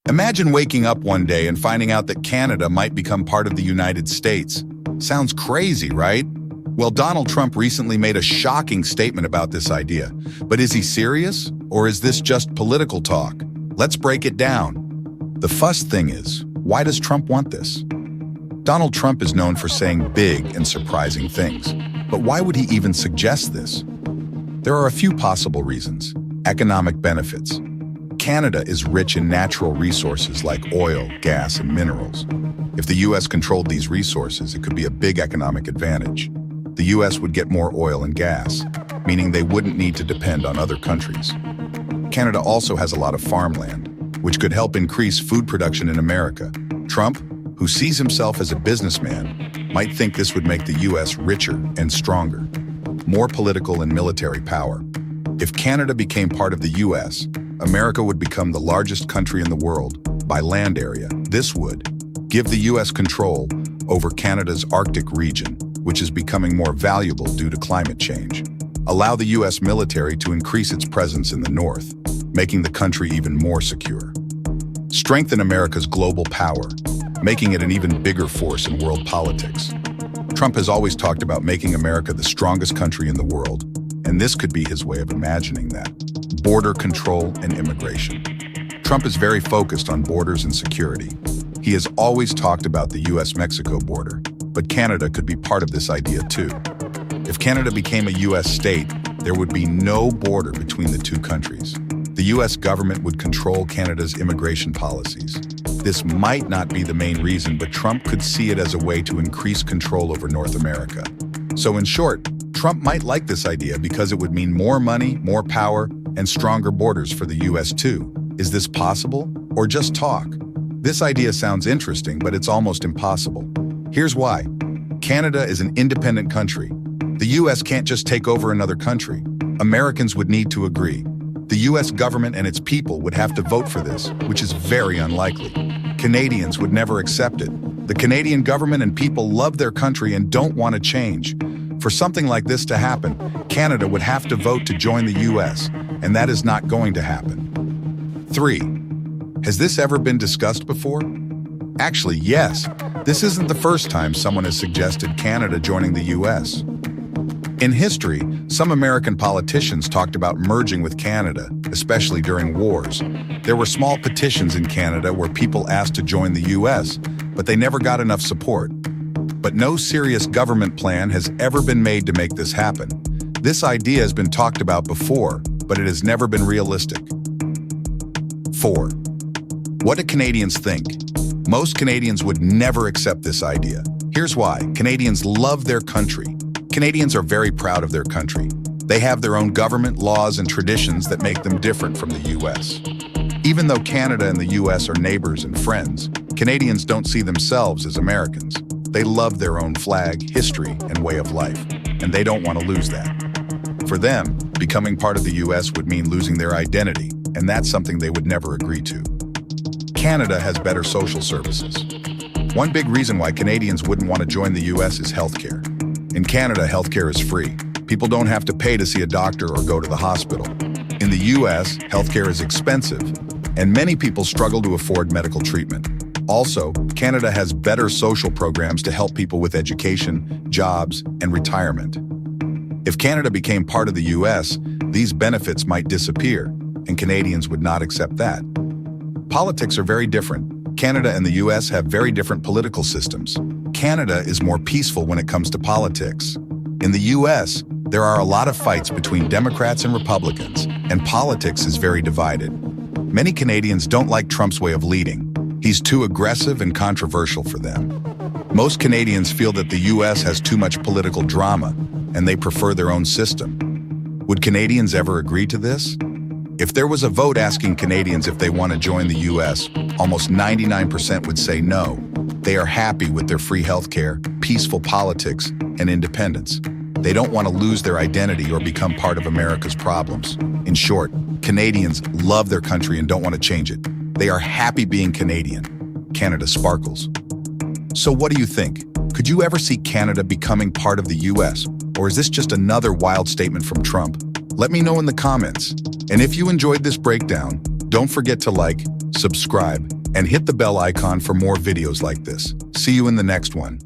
Imagine waking up one day and finding out that Canada might become part of the United States. Sounds crazy, right? Well, Donald Trump recently made a shocking statement about this idea. But is he serious? Or is this just political talk? Let's break it down. The first thing is, why does Trump want this? Donald Trump is known for saying big and surprising things. But why would he even suggest this? There are a few possible reasons. Economic benefits. Canada is rich in natural resources like oil, gas, and minerals. If the U.S. controlled these resources, it could be a big economic advantage. The U.S. would get more oil and gas, meaning they wouldn't need to depend on other countries. Canada also has a lot of farmland, which could help increase food production in America. Trump, who sees himself as a businessman, might think this would make the U.S. richer and stronger. More political and military power. If Canada became part of the U.S., America would become the largest country in the world by land area. This would give the U.S. control over Canada's Arctic region, which is becoming more valuable due to climate change. Allow the U.S. military to increase its presence in the north, making the country even more secure. Strengthen America's global power, making it an even bigger force in world politics. Trump has always talked about making America the strongest country in the world, and this could be his way of imagining that. Border control and immigration. Trump is very focused on borders and security. He has always talked about the U.S.-Mexico border, but Canada could be part of this idea too. If Canada became a U.S. state, there would be no border between the two countries. The U.S. government would control Canada's immigration policies. This might not be the main reason, but Trump could see it as a way to increase control over North America. So in short, Trump might like this idea because it would mean more money, more power, and stronger borders for the U.S. too. Is this possible or just talk? This idea sounds interesting, but it's almost impossible. Here's why. Canada is an independent country. The U.S. can't just take over another country. Americans would need to agree. The U.S. government and its people would have to vote for this, which is very unlikely. Canadians would never accept it. The Canadian government and people love their country and don't want to change. For something like this to happen, Canada would have to vote to join the U.S., and that is not going to happen. 3. Has this ever been discussed before? Actually, yes. This isn't the first time someone has suggested Canada joining the U.S. In history, some American politicians talked about merging with Canada, especially during wars. There were small petitions in Canada where people asked to join the U.S., but they never got enough support. But no serious government plan has ever been made to make this happen. This idea has been talked about before, but it has never been realistic. 4. What do Canadians think? Most Canadians would never accept this idea. Here's why. Canadians love their country. Canadians are very proud of their country. They have their own government, laws, and traditions that make them different from the U.S. Even though Canada and the U.S. are neighbors and friends, Canadians don't see themselves as Americans. They love their own flag, history, and way of life, and they don't want to lose that. For them, becoming part of the U.S. would mean losing their identity, and that's something they would never agree to. Canada has better social services. One big reason why Canadians wouldn't want to join the U.S. is healthcare. In Canada, healthcare is free. People don't have to pay to see a doctor or go to the hospital. In the U.S., healthcare is expensive, and many people struggle to afford medical treatment. Also, Canada has better social programs to help people with education, jobs, and retirement. If Canada became part of the U.S., these benefits might disappear, and Canadians would not accept that. Politics are very different. Canada and the U.S. have very different political systems. Canada is more peaceful when it comes to politics. In the U.S., there are a lot of fights between Democrats and Republicans, and politics is very divided. Many Canadians don't like Trump's way of leading. He's too aggressive and controversial for them. Most Canadians feel that the U.S. has too much political drama, and they prefer their own system. Would Canadians ever agree to this? If there was a vote asking Canadians if they want to join the U.S., almost 99% would say no. They are happy with their free healthcare, peaceful politics, and independence. They don't want to lose their identity or become part of America's problems. In short, Canadians love their country and don't want to change it. They are happy being Canadian. Canada sparkles. So what do you think? Could you ever see Canada becoming part of the U.S.? Or is this just another wild statement from Trump? Let me know in the comments. And if you enjoyed this breakdown, Don't forget to like, subscribe, and hit the bell icon for more videos like this. See you in the next one.